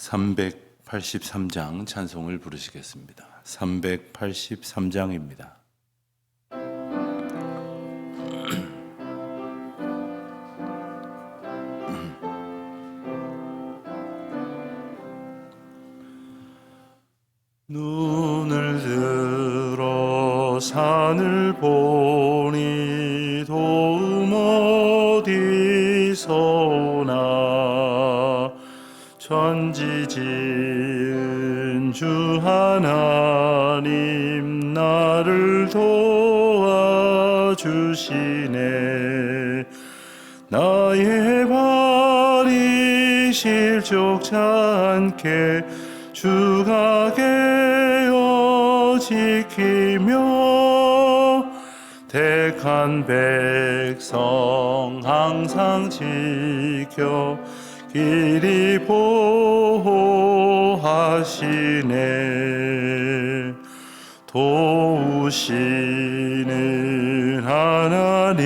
383장 찬송을 부르시겠습니다. 383장입니다. 눈을 들어 산을 보니 도움 어디서 오나 천지 지은 주 하나님 나를 도와주시네. 나의 발이 실족치 않게 주가 깨어 지키며 택한 백성 항상 지켜 길이 보호하시네. 도우시는 하나님이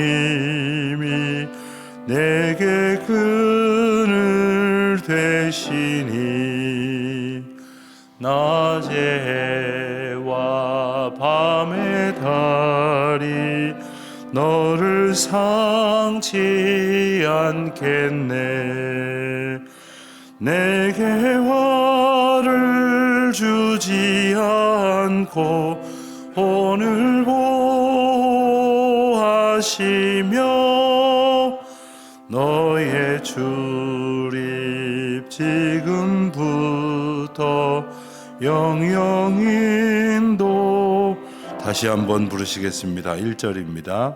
내게 그늘 되시니 낮의 해와 밤의 달이 너를 상치 않겠네. 내게 화를 주지 않고 오늘 보호하시며 너의 출입 지금부터 영영 인도. 다시 한번 부르시겠습니다. 1절입니다.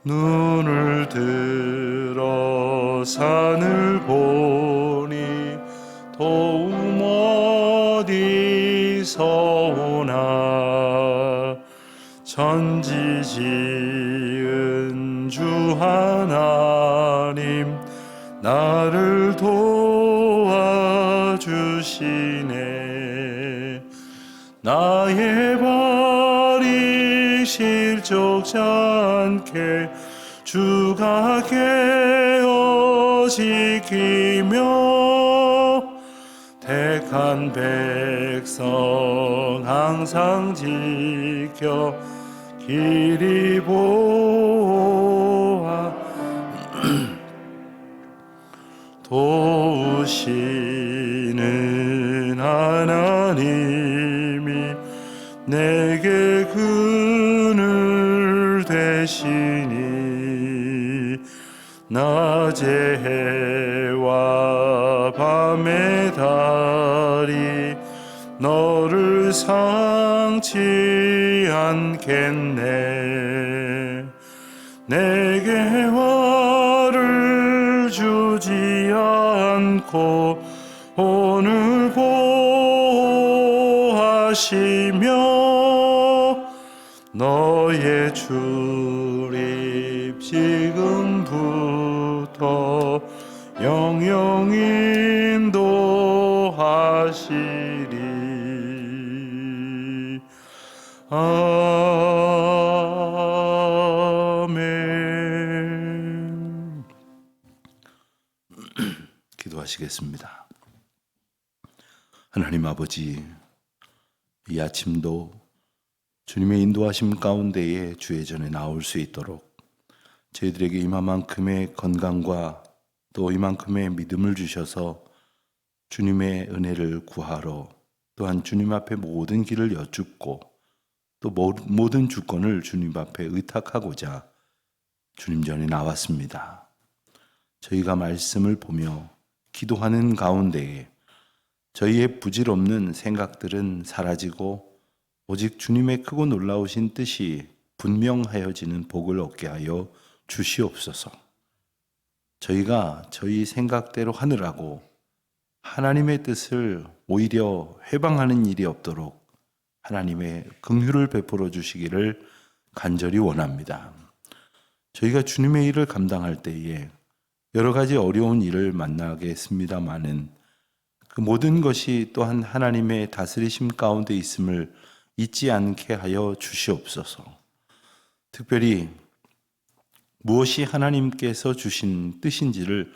눈을 들어 산을 보니 도움 어디서 오나 천지 지은 주 하나님 나를 도와주시네. 나의 발이 실족치 않게 주가 깨어 지키며 택한 백성 항상 지켜 길이 보호하 도우시는 하나님이 내게 그늘 되시니 낮의 해와 밤의 달이 너를 상치 않겠네. 내게 화를 주지 않고 오늘 보호하시며 너의 출입 지금부터 영영 인도하시리. 아멘. 기도하시겠습니다. 하나님 아버지, 이 아침도 주님의 인도하심 가운데에 주의 전에 나올 수 있도록 저희들에게 이만큼의 건강과 또 이만큼의 믿음을 주셔서 주님의 은혜를 구하러, 또한 주님 앞에 모든 길을 여쭙고 또 모든 주권을 주님 앞에 의탁하고자 주님 전에 나왔습니다. 저희가 말씀을 보며 기도하는 가운데에 저희의 부질없는 생각들은 사라지고 오직 주님의 크고 놀라우신 뜻이 분명하여지는 복을 얻게 하여 주시옵소서. 저희가 저희 생각대로 하느라고 하나님의 뜻을 오히려 회방하는 일이 없도록 하나님의 긍휼을 베풀어 주시기를 간절히 원합니다. 저희가 주님의 일을 감당할 때에 여러 가지 어려운 일을 만나겠습니다마는 그 모든 것이 또한 하나님의 다스리심 가운데 있음을 잊지 않게 하여 주시옵소서. 특별히 무엇이 하나님께서 주신 뜻인지를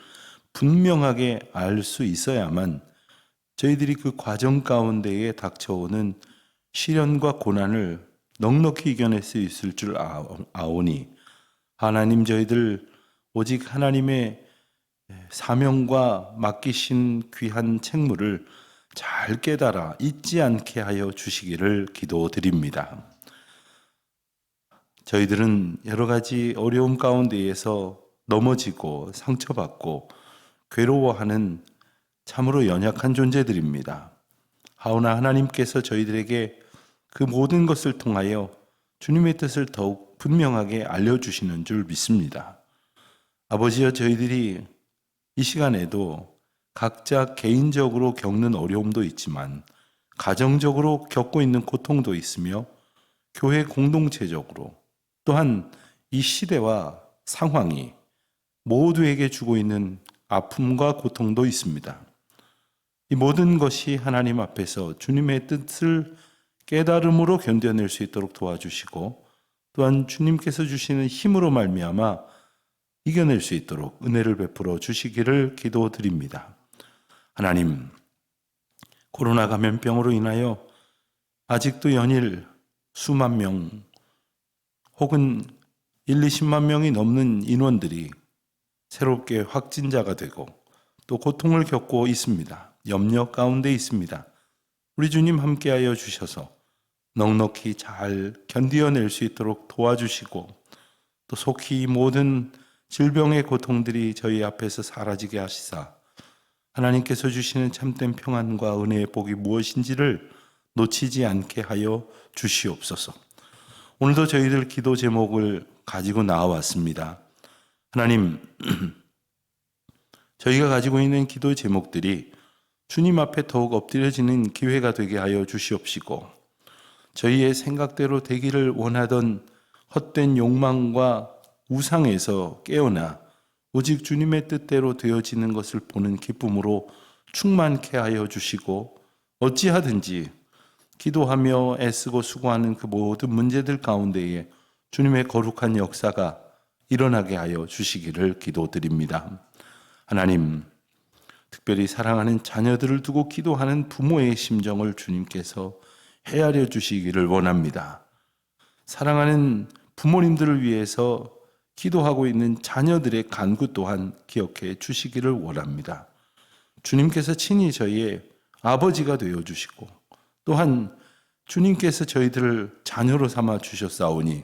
분명하게 알 수 있어야만 저희들이 그 과정 가운데에 닥쳐오는 시련과 고난을 넉넉히 이겨낼 수 있을 줄 아오니 하나님 저희들 오직 하나님의 사명과 맡기신 귀한 책무를 잘 깨달아 잊지 않게 하여 주시기를 기도드립니다. 저희들은 여러 가지 어려움 가운데에서 넘어지고 상처받고 괴로워하는 참으로 연약한 존재들입니다. 하오나 하나님께서 저희들에게 그 모든 것을 통하여 주님의 뜻을 더욱 분명하게 알려주시는 줄 믿습니다. 아버지여, 저희들이 이 시간에도 각자 개인적으로 겪는 어려움도 있지만 가정적으로 겪고 있는 고통도 있으며 교회 공동체적으로 또한 이 시대와 상황이 모두에게 주고 있는 아픔과 고통도 있습니다. 이 모든 것이 하나님 앞에서 주님의 뜻을 깨달음으로 견뎌낼 수 있도록 도와주시고 또한 주님께서 주시는 힘으로 말미암아 이겨낼 수 있도록 은혜를 베풀어 주시기를 기도드립니다. 하나님, 코로나 감염병으로 인하여 아직도 연일 수만 명 혹은 1, 20만 명이 넘는 인원들이 새롭게 확진자가 되고 또 고통을 겪고 있습니다. 염려 가운데 있습니다. 우리 주님 함께하여 주셔서 넉넉히 잘 견디어낼 수 있도록 도와주시고 또 속히 모든 질병의 고통들이 저희 앞에서 사라지게 하시사 하나님께서 주시는 참된 평안과 은혜의 복이 무엇인지를 놓치지 않게 하여 주시옵소서. 오늘도 저희들 기도 제목을 가지고 나와왔습니다. 하나님, 저희가 가지고 있는 기도 제목들이 주님 앞에 더욱 엎드려지는 기회가 되게 하여 주시옵시고 저희의 생각대로 되기를 원하던 헛된 욕망과 우상에서 깨어나 오직 주님의 뜻대로 되어지는 것을 보는 기쁨으로 충만케 하여 주시고 어찌하든지 기도하며 애쓰고 수고하는 그 모든 문제들 가운데에 주님의 거룩한 역사가 일어나게 하여 주시기를 기도드립니다. 하나님, 특별히 사랑하는 자녀들을 두고 기도하는 부모의 심정을 주님께서 헤아려 주시기를 원합니다. 사랑하는 부모님들을 위해서 기도하고 있는 자녀들의 간구 또한 기억해 주시기를 원합니다. 주님께서 친히 저희의 아버지가 되어 주시고 또한 주님께서 저희들을 자녀로 삼아 주셨사오니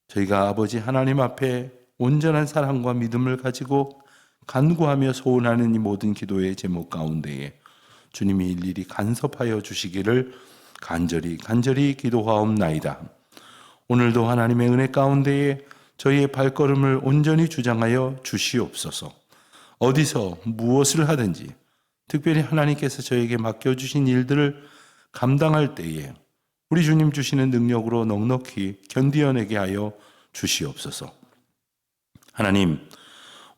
저희가 아버지 하나님 앞에 온전한 사랑과 믿음을 가지고 간구하며 소원하는 이 모든 기도의 제목 가운데에 주님이 일일이 간섭하여 주시기를 간절히 기도하옵나이다. 오늘도 하나님의 은혜 가운데에 저희의 발걸음을 온전히 주장하여 주시옵소서. 어디서 무엇을 하든지 특별히 하나님께서 저에게 맡겨주신 일들을 감당할 때에 우리 주님 주시는 능력으로 넉넉히 견디어내게 하여 주시옵소서. 하나님,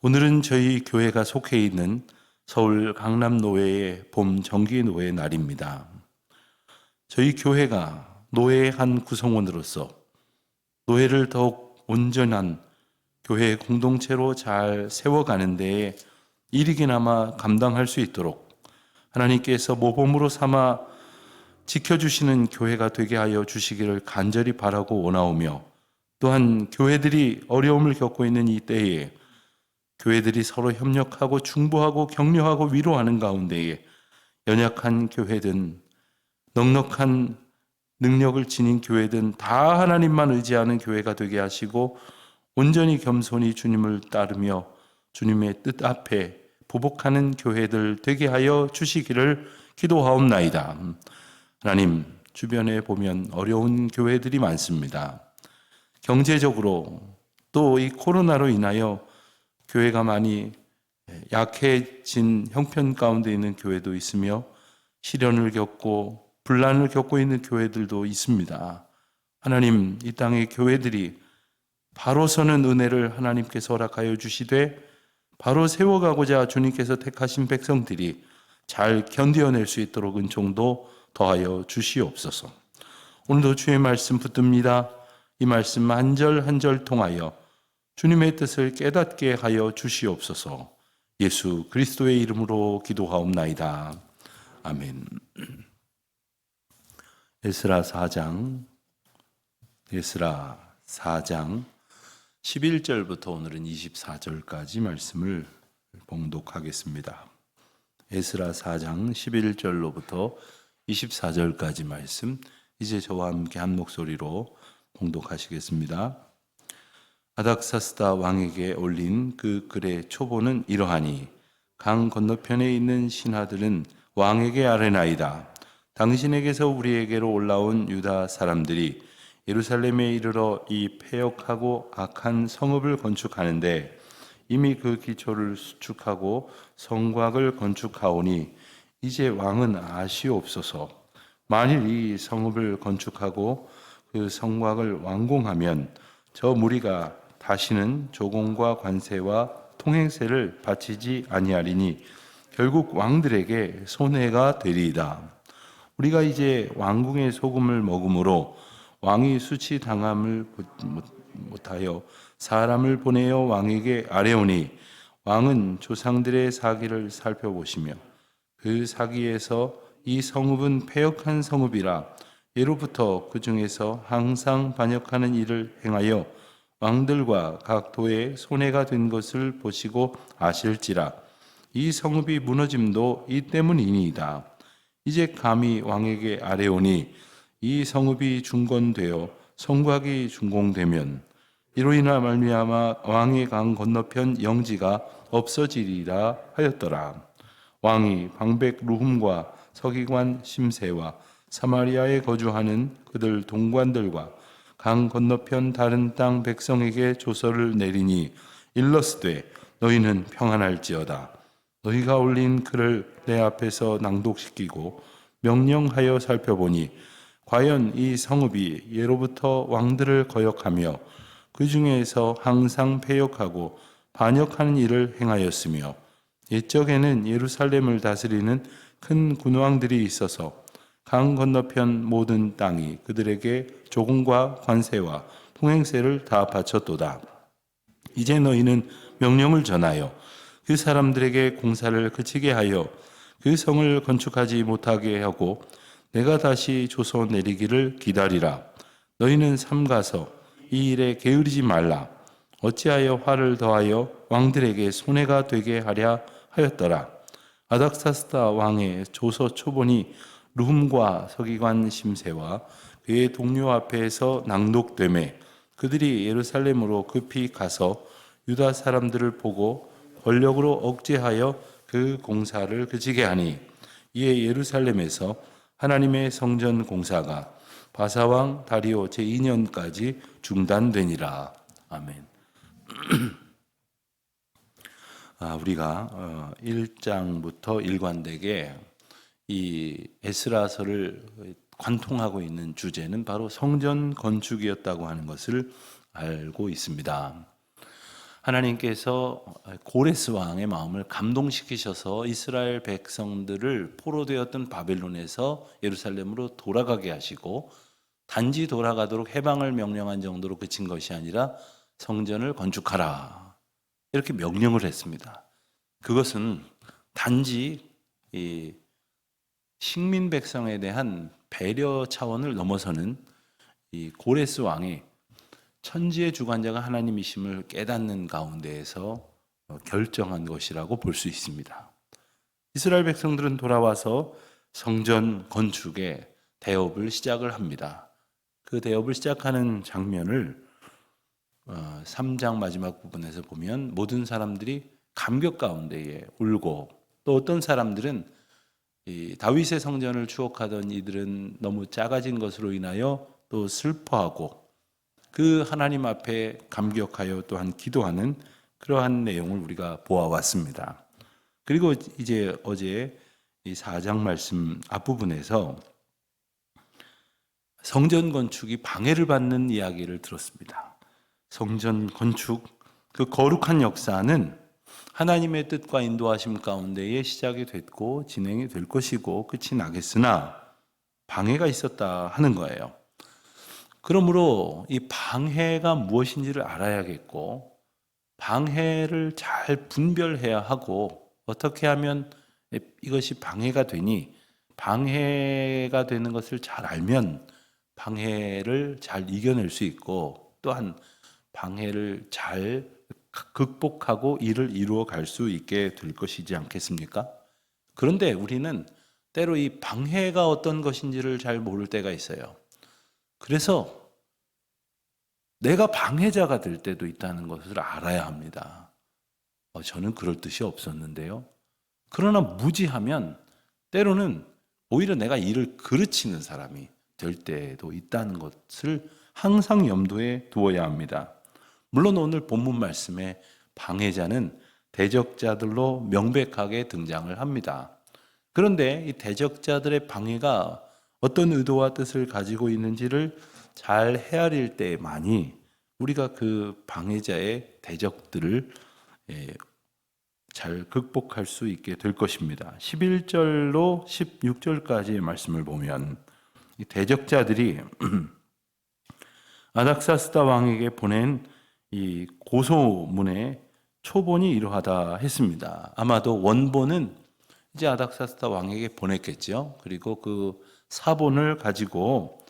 오늘은 저희 교회가 속해 있는 서울 강남노회의 봄 정기노회 날입니다. 저희 교회가 노회의 한 구성원으로서 노회를 더욱 온전한 교회 공동체로 잘 세워가는 데에 일이기나마 감당할 수 있도록 하나님께서 모범으로 삼아 지켜주시는 교회가 되게 하여 주시기를 간절히 바라고 원하오며 또한 교회들이 어려움을 겪고 있는 이 때에 교회들이 서로 협력하고 중보하고 격려하고 위로하는 가운데에 연약한 교회든 넉넉한 능력을 지닌 교회든 다 하나님만 의지하는 교회가 되게 하시고 온전히 겸손히 주님을 따르며 주님의 뜻 앞에 보복하는 교회들 되게 하여 주시기를 기도하옵나이다. 하나님, 주변에 보면 어려운 교회들이 많습니다. 경제적으로 또 이 코로나로 인하여 교회가 많이 약해진 형편 가운데 있는 교회도 있으며 시련을 겪고 분란을 겪고 있는 교회들도 있습니다. 하나님, 이 땅의 교회들이 바로 서는 은혜를 하나님께서 허락하여 주시되 바로 세워가고자 주님께서 택하신 백성들이 잘 견뎌낼 수 있도록 은총도 더하여 주시옵소서. 오늘도 주의 말씀 붙듭니다. 이 말씀 한 절 한 절 통하여 주님의 뜻을 깨닫게 하여 주시옵소서. 예수 그리스도의 이름으로 기도하옵나이다. 아멘. 에스라 4장 11절부터 오늘은 24절까지 말씀을 봉독하겠습니다. 에스라 4장 11절로부터 24절까지 말씀, 이제 저와 함께 한 목소리로 봉독하시겠습니다. 아닥사스다 왕에게 올린 그 글의 초보는 이러하니, 강 건너편에 있는 신하들은 왕에게 아뢰나이다. 당신에게서 우리에게로 올라온 유다 사람들이 예루살렘에 이르러 이 패역하고 악한 성읍을 건축하는데 이미 그 기초를 수축하고 성곽을 건축하오니 이제 왕은 아시옵소서. 만일 이 성읍을 건축하고 그 성곽을 완공하면 저 무리가 다시는 조공과 관세와 통행세를 바치지 아니하리니 결국 왕들에게 손해가 되리이다. 우리가 이제 왕궁의 소금을 먹음으로 왕이 수치당함을 못하여 사람을 보내어 왕에게 아뢰오니, 왕은 조상들의 사기를 살펴보시며 그 사기에서 이 성읍은 패역한 성읍이라 예로부터 그 중에서 항상 반역하는 일을 행하여 왕들과 각 도에 손해가 된 것을 보시고 아실지라. 이 성읍이 무너짐도 이 때문이니이다. 이제 감히 왕에게 아뢰오니 이 성읍이 중건되어 성곽이 준공되면 이로 인하 말미암아 왕의 강 건너편 영지가 없어지리라 하였더라. 왕이 방백 루훔과 서기관 심세와 사마리아에 거주하는 그들 동관들과 강 건너편 다른 땅 백성에게 조서를 내리니 일러스되 너희는 평안할지어다. 너희가 올린 글을 내 앞에서 낭독시키고 명령하여 살펴보니 과연 이 성읍이 예로부터 왕들을 거역하며 그 중에서 항상 패역하고 반역하는 일을 행하였으며 옛적에는 예루살렘을 다스리는 큰 군왕들이 있어서 강 건너편 모든 땅이 그들에게 조공과 관세와 통행세를 다 바쳤도다. 이제 너희는 명령을 전하여 그 사람들에게 공사를 그치게 하여 그 성을 건축하지 못하게 하고 내가 다시 조서 내리기를 기다리라. 너희는 삼가서 이 일에 게으르지 말라. 어찌하여 화를 더하여 왕들에게 손해가 되게 하랴 하였더라. 아닥사스다 왕의 조서 초본이 루훔과 서기관 심세와 그의 동료 앞에서 낭독되매 그들이 예루살렘으로 급히 가서 유다 사람들을 보고 권력으로 억제하여 그 공사를 그치게 하니 이에 예루살렘에서 하나님의 성전 공사가 바사왕 다리오 제2년까지 중단되니라. 아멘. 우리가 1장부터 일관되게 이 에스라서를 관통하고 있는 주제는 바로 성전 건축이었다고 하는 것을 알고 있습니다. 하나님께서 고레스 왕의 마음을 감동시키셔서 이스라엘 백성들을 포로되었던 바벨론에서 예루살렘으로 돌아가게 하시고 단지 돌아가도록 해방을 명령한 정도로 그친 것이 아니라 성전을 건축하라 이렇게 명령을 했습니다. 그것은 단지 이 식민 백성에 대한 배려 차원을 넘어서는 이 고레스 왕이 천지의 주관자가 하나님이심을 깨닫는 가운데에서 결정한 것이라고 볼 수 있습니다. 이스라엘 백성들은 돌아와서 성전 건축의 대업을 시작을 합니다. 그 대업을 시작하는 장면을 3장 마지막 부분에서 보면 모든 사람들이 감격 가운데에 울고 또 어떤 사람들은 이 다윗의 성전을 추억하던 이들은 너무 작아진 것으로 인하여 또 슬퍼하고 그 하나님 앞에 감격하여 또한 기도하는 그러한 내용을 우리가 보아왔습니다. 그리고 이제 어제 이 4장 말씀 앞부분에서 성전 건축이 방해를 받는 이야기를 들었습니다. 성전 건축, 그 거룩한 역사는 하나님의 뜻과 인도하심 가운데에 시작이 됐고 진행이 될 것이고 끝이 나겠으나 방해가 있었다 하는 거예요. 그러므로 이 방해가 무엇인지를 알아야겠고 방해를 잘 분별해야 하고 어떻게 하면 이것이 방해가 되니 방해가 되는 것을 잘 알면 방해를 잘 이겨낼 수 있고, 또한 방해를 잘 극복하고 일을 이루어 갈 수 있게 될 것이지 않겠습니까? 그런데 우리는 때로 이 방해가 어떤 것인지를 잘 모를 때가 있어요. 그래서 내가 방해자가 될 때도 있다는 것을 알아야 합니다. 저는 그럴 뜻이 없었는데요. 그러나 무지하면 때로는 오히려 내가 일을 그르치는 사람이 될 때도 있다는 것을 항상 염두에 두어야 합니다. 물론 오늘 본문 말씀에 방해자는 대적자들로 명백하게 등장을 합니다. 그런데 이 대적자들의 방해가 어떤 의도와 뜻을 가지고 있는지를 잘 헤아릴 때만이 우리가 그 방해자의 대적들을 잘 극복할 수 있게 될 것입니다. 11절로 16절까지의 말씀을 보면 이 대적자들이 아닥사스다 왕에게 보낸 이 고소문의 초본이 이러하다 했습니다. 아마도 원본은 이제 아닥사스다 왕에게 보냈겠죠. 그리고 그 사본을 가지고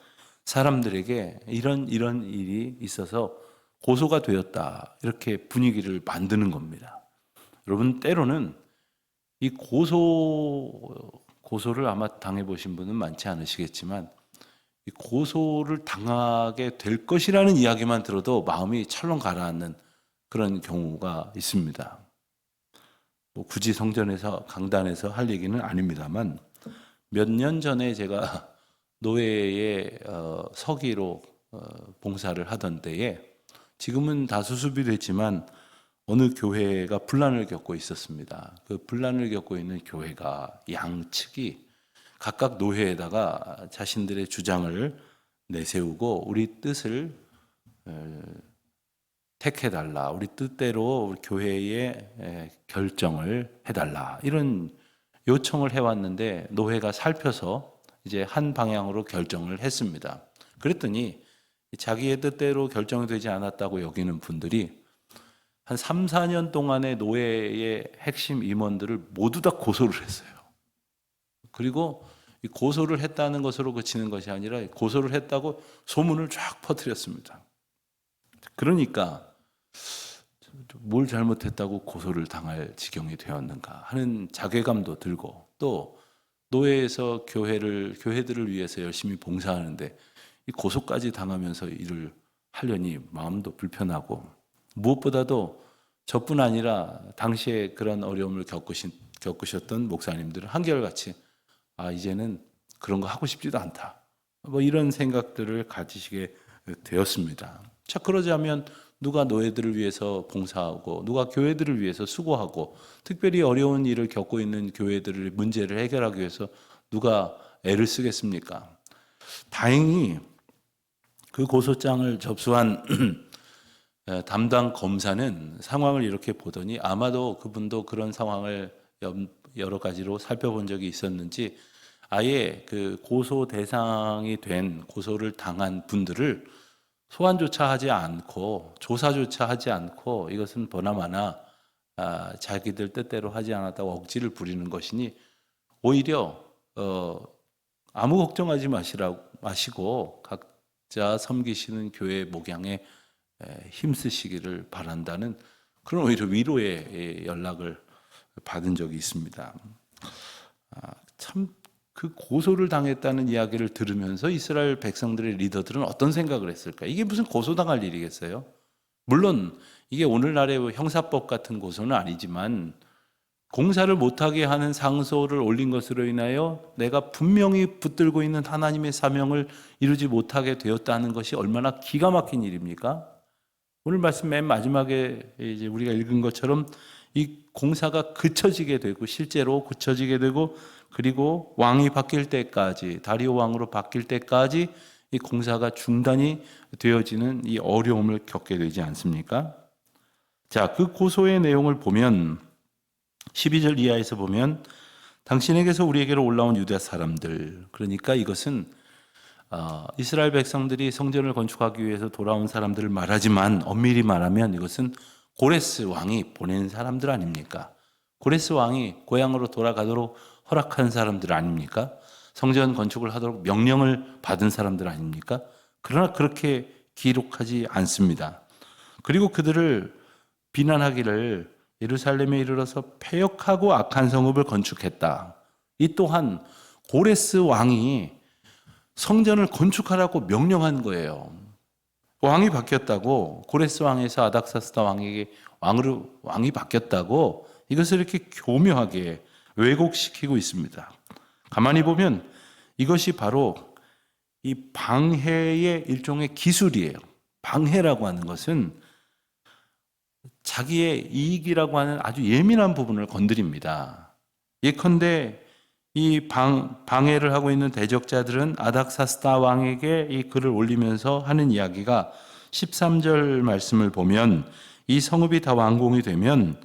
사람들에게 이런 일이 있어서 고소가 되었다, 이렇게 분위기를 만드는 겁니다. 여러분, 때로는 이 고소를 아마 당해보신 분은 많지 않으시겠지만, 이 고소를 당하게 될 것이라는 이야기만 들어도 마음이 철렁 가라앉는 그런 경우가 있습니다. 굳이 성전에서 강단에서 할 얘기는 아닙니다만, 몇 년 전에 제가 노예의 서기로 봉사를 하던 때에, 지금은 다 수습이 됐지만 어느 교회가 분란을 겪고 있었습니다. 그 분란을 겪고 있는 교회가 양측이 각각 노회에다가 자신들의 주장을 내세우고 우리 뜻을 택해달라, 우리 뜻대로 우리 교회의 결정을 해달라, 이런 요청을 해왔는데 노회가 살펴서 이제 한 방향으로 결정을 했습니다. 그랬더니 자기의 뜻대로 결정되지 않았다고 여기는 분들이 한 3, 4년 동안의 노예의 핵심 임원들을 모두 다 고소를 했어요. 그리고 이 고소를 했다는 것으로 그치는 것이 아니라 고소를 했다고 소문을 쫙 퍼뜨렸습니다. 그러니까 뭘 잘못했다고 고소를 당할 지경이 되었는가 하는 자괴감도 들고, 또 노예에서 교회들을 위해서 열심히 봉사하는데 이 고소까지 당하면서 일을 하려니 마음도 불편하고, 무엇보다도 저뿐 아니라 당시에 그런 어려움을 겪으셨던 목사님들은 한결같이 이제는 그런 거 하고 싶지도 않다, 이런 생각들을 가지시게 되었습니다. 자, 그러자면 누가 노예들을 위해서 봉사하고 누가 교회들을 위해서 수고하고, 특별히 어려운 일을 겪고 있는 교회들의 문제를 해결하기 위해서 누가 애를 쓰겠습니까? 다행히 그 고소장을 접수한 담당 검사는 상황을 이렇게 보더니 아마도 그분도 그런 상황을 여러 가지로 살펴본 적이 있었는지 아예 그 고소 대상이 된, 고소를 당한 분들을 소환조차 하지 않고 조사조차 하지 않고 이것은 보나마나 자기들 뜻대로 하지 않았다고 억지를 부리는 것이니 오히려 아무 걱정하지 마시고 각자 섬기시는 교회 목양에 힘쓰시기를 바란다는 그런 오히려 위로의 연락을 받은 적이 있습니다. 참 그 고소를 당했다는 이야기를 들으면서 이스라엘 백성들의 리더들은 어떤 생각을 했을까? 이게 무슨 고소당할 일이겠어요? 물론 이게 오늘날의 형사법 같은 고소는 아니지만 공사를 못하게 하는 상소를 올린 것으로 인하여 내가 분명히 붙들고 있는 하나님의 사명을 이루지 못하게 되었다는 것이 얼마나 기가 막힌 일입니까? 오늘 말씀 맨 마지막에 이제 우리가 읽은 것처럼 이 공사가 그쳐지게 되고, 실제로 그쳐지게 되고, 그리고 왕이 바뀔 때까지, 다리오 왕으로 바뀔 때까지 이 공사가 중단이 되어지는 이 어려움을 겪게 되지 않습니까? 자, 그 고소의 내용을 보면 12절 이하에서 보면 당신에게서 우리에게로 올라온 유다 사람들, 그러니까 이것은 이스라엘 백성들이 성전을 건축하기 위해서 돌아온 사람들을 말하지만 엄밀히 말하면 이것은 고레스 왕이 보낸 사람들 아닙니까? 고레스 왕이 고향으로 돌아가도록 허락한 사람들 아닙니까? 성전 건축을 하도록 명령을 받은 사람들 아닙니까? 그러나 그렇게 기록하지 않습니다. 그리고 그들을 비난하기를 예루살렘에 이르러서 패역하고 악한 성읍을 건축했다. 이 또한 고레스 왕이 성전을 건축하라고 명령한 거예요. 왕이 바뀌었다고, 고레스 왕에서 아닥사스다 왕에게 왕이 바뀌었다고 이것을 이렇게 교묘하게 왜곡시키고 있습니다. 가만히 보면 이것이 바로 이 방해의 일종의 기술이에요. 방해라고 하는 것은 자기의 이익이라고 하는 아주 예민한 부분을 건드립니다. 예컨대 이 방해를 하고 있는 대적자들은 아닥사스다 왕에게 이 글을 올리면서 하는 이야기가 13절 말씀을 보면 이 성읍이 다 완공이 되면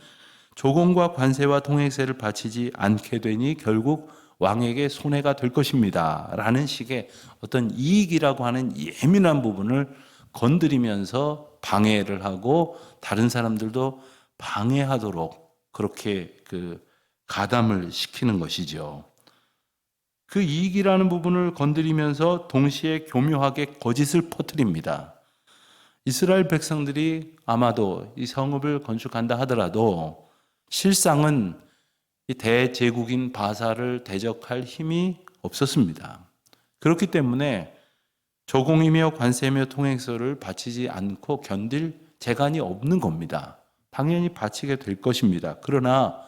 조공과 관세와 통행세를 바치지 않게 되니 결국 왕에게 손해가 될 것입니다. 라는 식의 어떤 이익이라고 하는 예민한 부분을 건드리면서 방해를 하고 다른 사람들도 방해하도록 그렇게 가담을 시키는 것이죠. 그 이익이라는 부분을 건드리면서 동시에 교묘하게 거짓을 퍼뜨립니다. 이스라엘 백성들이 아마도 이 성읍을 건축한다 하더라도 실상은 이 대제국인 바사를 대적할 힘이 없었습니다. 그렇기 때문에 조공이며 관세며 통행세를 바치지 않고 견딜 재간이 없는 겁니다. 당연히 바치게 될 것입니다. 그러나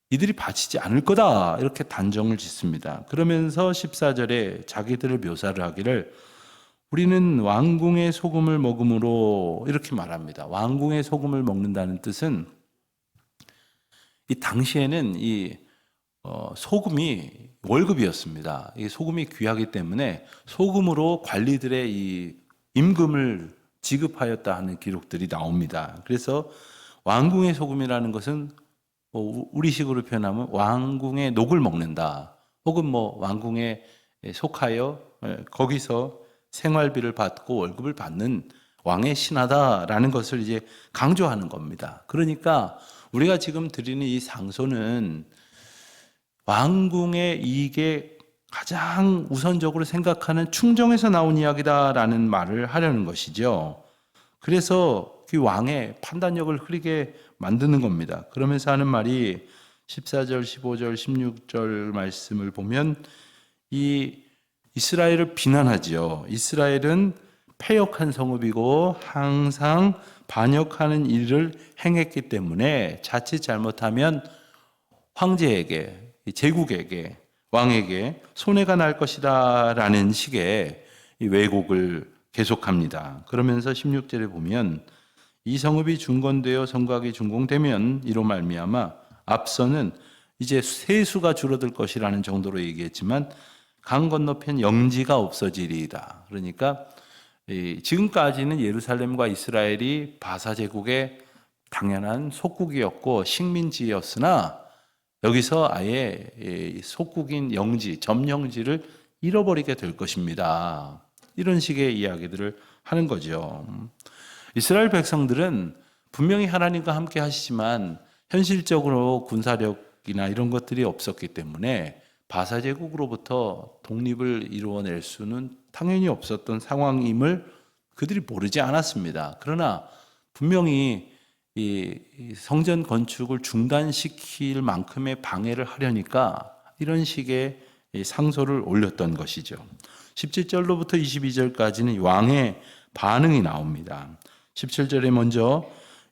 이들이 바치지 않을 거다 이렇게 단정을 짓습니다. 그러면서 14절에 자기들을 묘사를 하기를 우리는 왕궁의 소금을 먹음으로 이렇게 말합니다. 왕궁의 소금을 먹는다는 뜻은 이 당시에는 이 소금이 월급이었습니다. 이 소금이 귀하기 때문에 소금으로 관리들의 이 임금을 지급하였다 하는 기록들이 나옵니다. 그래서 왕궁의 소금이라는 것은 우리식으로 표현하면 왕궁의 녹을 먹는다. 혹은 왕궁에 속하여 거기서 생활비를 받고 월급을 받는 왕의 신하다라는 것을 이제 강조하는 겁니다. 그러니까 우리가 지금 드리는 이 상소는 왕궁의 이익에 가장 우선적으로 생각하는 충정에서 나온 이야기다라는 말을 하려는 것이죠. 그래서 그 왕의 판단력을 흐리게 만드는 겁니다. 그러면서 하는 말이 14절, 15절, 16절 말씀을 보면 이 이스라엘을 비난하지요. 이스라엘은 패역한 성읍이고 항상 반역하는 일을 행했기 때문에 자칫 잘못하면 황제에게, 제국에게, 왕에게 손해가 날 것이다 라는 식의 왜곡을 계속합니다. 그러면서 16절에 보면 이 성읍이 중건되어 성곽이 준공되면 이로 말미암아 앞서는 이제 세수가 줄어들 것이라는 정도로 얘기했지만 강 건너편 영지가 없어지리이다. 그러니까 지금까지는 예루살렘과 이스라엘이 바사 제국의 당연한 속국이었고 식민지였으나 여기서 아예 속국인 영지, 점령지를 잃어버리게 될 것입니다. 이런 식의 이야기들을 하는 거죠. 이스라엘 백성들은 분명히 하나님과 함께 하시지만 현실적으로 군사력이나 이런 것들이 없었기 때문에 바사 제국으로부터 독립을 이루어낼 수는 당연히 없었던 상황임을 그들이 모르지 않았습니다. 그러나 분명히 이 성전 건축을 중단시킬 만큼의 방해를 하려니까 이런 식의 상소를 올렸던 것이죠. 17절로부터 22절까지는 왕의 반응이 나옵니다. 17절에 먼저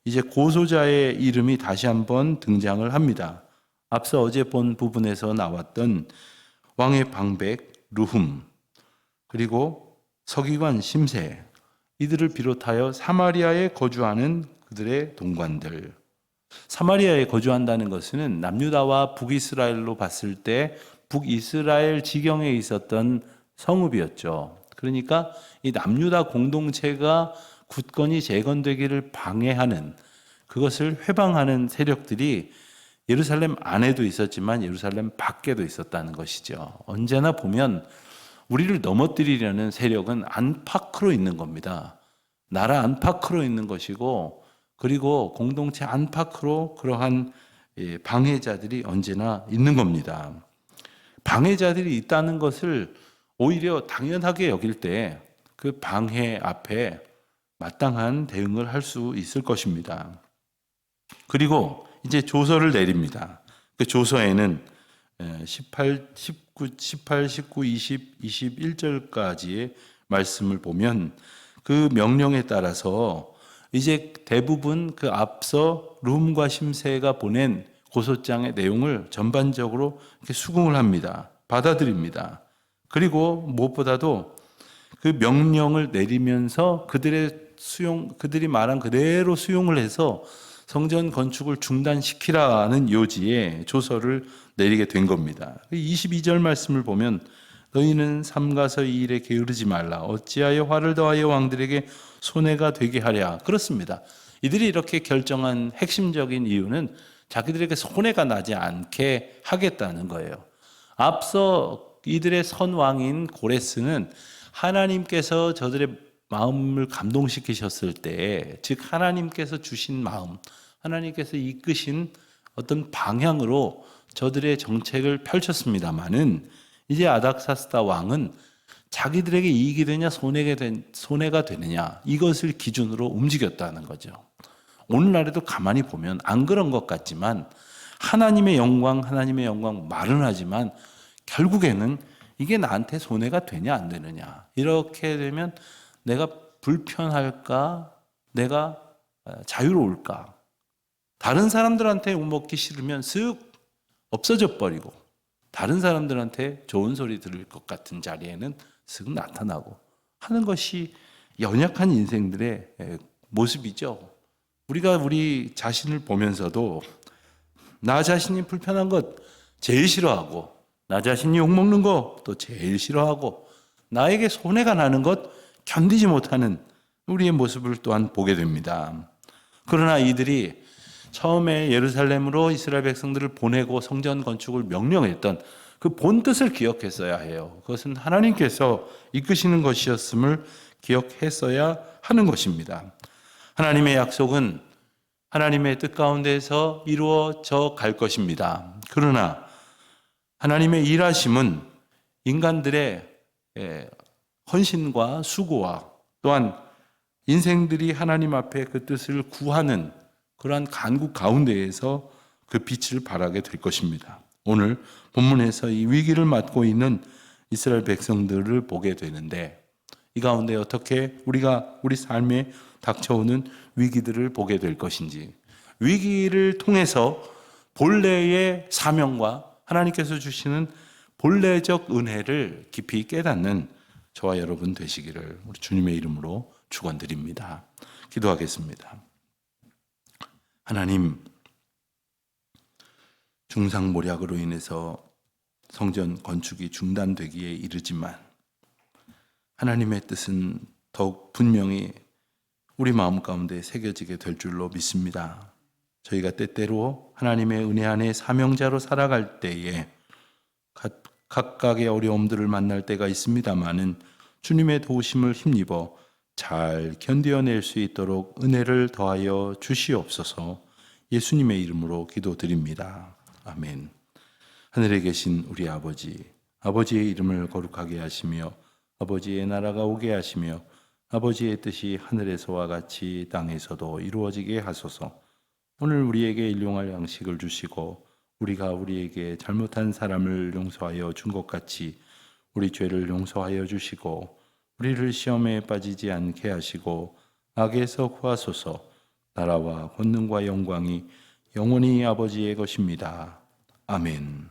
이제 고소자의 이름이 다시 한번 등장을 합니다. 앞서 어제 본 부분에서 나왔던 왕의 방백 르훔, 그리고 서기관 심세, 이들을 비롯하여 사마리아에 거주하는 그들의 동관들. 사마리아에 거주한다는 것은 남유다와 북이스라엘로 봤을 때 북이스라엘 지경에 있었던 성읍이었죠. 그러니까 이 남유다 공동체가 굳건히 재건되기를 방해하는, 그것을 회방하는 세력들이 예루살렘 안에도 있었지만 예루살렘 밖에도 있었다는 것이죠. 언제나 보면 우리를 넘어뜨리려는 세력은 안팎으로 있는 겁니다. 나라 안팎으로 있는 것이고, 그리고 공동체 안팎으로 그러한 방해자들이 언제나 있는 겁니다. 방해자들이 있다는 것을 오히려 당연하게 여길 때 그 방해 앞에 마땅한 대응을 할 수 있을 것입니다. 그리고 이제 조서를 내립니다. 그 조서에는 18, 19, 20, 21절까지의 말씀을 보면 그 명령에 따라서 이제 대부분 그 앞서 룸과 심세가 보낸 고소장의 내용을 전반적으로 이렇게 수긍을 합니다. 받아들입니다. 그리고 무엇보다도 그 명령을 내리면서 그들이 말한 그대로 수용을 해서 성전 건축을 중단시키라는 요지의 조서를 내리게 된 겁니다. 22절 말씀을 보면 너희는 삼가서 이 일에 게으르지 말라. 어찌하여 화를 더하여 왕들에게 손해가 되게 하랴. 그렇습니다. 이들이 이렇게 결정한 핵심적인 이유는 자기들에게 손해가 나지 않게 하겠다는 거예요. 앞서 이들의 선왕인 고레스는 하나님께서 저들의 마음을 감동시키셨을 때, 즉 하나님께서 주신 마음, 하나님께서 이끄신 어떤 방향으로 저들의 정책을 펼쳤습니다마는 이제 아닥사스다 왕은 자기들에게 이익이 되냐 손해가 되느냐 이것을 기준으로 움직였다는 거죠. 오늘날에도 가만히 보면 안 그런 것 같지만 하나님의 영광 말은 하지만 결국에는 이게 나한테 손해가 되냐 안 되느냐, 이렇게 되면 내가 불편할까, 내가 자유로울까, 다른 사람들한테 욕먹기 싫으면 쓱 없어져 버리고 다른 사람들한테 좋은 소리 들을 것 같은 자리에는 쓱 나타나고 하는 것이 연약한 인생들의 모습이죠. 우리가 우리 자신을 보면서도 나 자신이 불편한 것 제일 싫어하고, 나 자신이 욕먹는 거 또 제일 싫어하고, 나에게 손해가 나는 것 견디지 못하는 우리의 모습을 또한 보게 됩니다. 그러나 이들이 처음에 예루살렘으로 이스라엘 백성들을 보내고 성전 건축을 명령했던 그 본뜻을 기억했어야 해요. 그것은 하나님께서 이끄시는 것이었음을 기억했어야 하는 것입니다. 하나님의 약속은 하나님의 뜻 가운데서 이루어져 갈 것입니다. 그러나 하나님의 일하심은 인간들의 헌신과 수고와 또한 인생들이 하나님 앞에 그 뜻을 구하는 그러한 간구 가운데에서 그 빛을 발하게 될 것입니다. 오늘 본문에서 이 위기를 맞고 있는 이스라엘 백성들을 보게 되는데, 이 가운데 어떻게 우리가 우리 삶에 닥쳐오는 위기들을 보게 될 것인지, 위기를 통해서 본래의 사명과 하나님께서 주시는 본래적 은혜를 깊이 깨닫는 저와 여러분 되시기를 우리 주님의 이름으로 축원드립니다. 기도하겠습니다. 하나님, 중상모략으로 인해서 성전 건축이 중단되기에 이르지만 하나님의 뜻은 더욱 분명히 우리 마음 가운데 새겨지게 될 줄로 믿습니다. 저희가 때때로 하나님의 은혜 안에 사명자로 살아갈 때에 각각의 어려움들을 만날 때가 있습니다마는 주님의 도우심을 힘입어 잘 견뎌낼 수 있도록 은혜를 더하여 주시옵소서. 예수님의 이름으로 기도드립니다. 아멘. 하늘에 계신 우리 아버지, 아버지의 이름을 거룩하게 하시며 아버지의 나라가 오게 하시며 아버지의 뜻이 하늘에서와 같이 땅에서도 이루어지게 하소서. 오늘 우리에게 일용할 양식을 주시고 우리가 우리에게 잘못한 사람을 용서하여 준 것 같이 우리 죄를 용서하여 주시고 우리를 시험에 빠지지 않게 하시고 악에서 구하소서. 나라와 권능과 영광이 영원히 아버지의 것입니다. 아멘.